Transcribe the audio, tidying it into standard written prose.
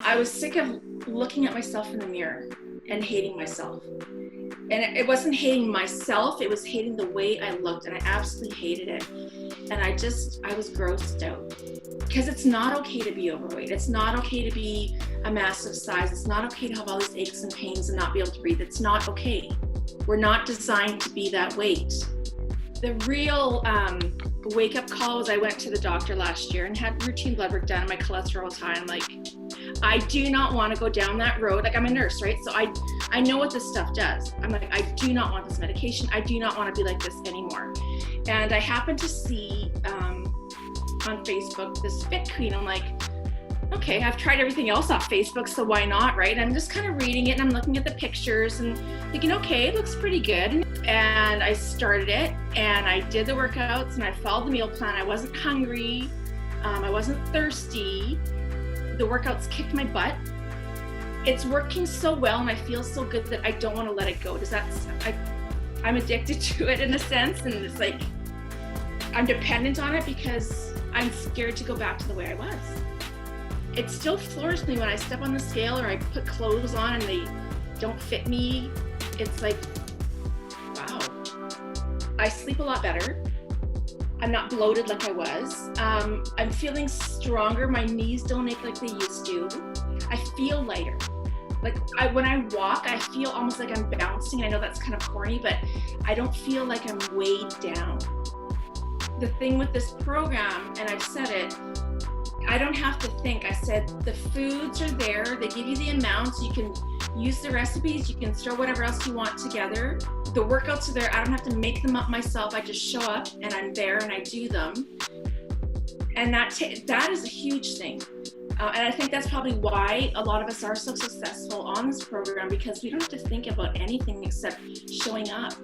I was sick of looking at myself in the mirror and hating myself. And it wasn't hating myself, it was hating the way I looked, and I absolutely hated it. And I was grossed out. Because it's not okay to be overweight. It's not okay to be a massive size. It's not okay to have all these aches and pains and not be able to breathe. It's not okay. We're not designed to be that weight. The real wake-up call was I went to the doctor last year and had routine blood work done, and my cholesterol was high. I'm like, I do not want to go down that road. Like, I'm a nurse, right? So I know what this stuff does. I'm like, I do not want this medication. I do not want to be like this anymore. And I happened to see on Facebook this Fit Queen. I'm like, okay, I've tried everything else off Facebook, so why not, right? I'm just kind of reading it and I'm looking at the pictures and thinking, okay, it looks pretty good. And I started it and I did the workouts and I followed the meal plan. I wasn't hungry. I wasn't thirsty. The workouts kicked my butt. It's working so well and I feel so good that I don't want to let it go. I'm addicted to it in a sense, and it's like I'm dependent on it because I'm scared to go back to the way I was. It still floors me when I step on the scale or I put clothes on and they don't fit me. It's like, wow. I sleep a lot better. I'm not bloated like I was. I'm feeling stronger. My knees don't ache like they used to. I feel lighter. Like when I walk, I feel almost like I'm bouncing. I know that's kind of corny, but I don't feel like I'm weighed down. The thing with this program, and I've said it, I don't have to think. I said the foods are there. They give you the amounts. You can use the recipes. You can throw whatever else you want together. The workouts are there. I don't have to make them up myself. I just show up and I'm there and I do them. And that is a huge thing. And I think that's probably why a lot of us are so successful on this program, because we don't have to think about anything except showing up.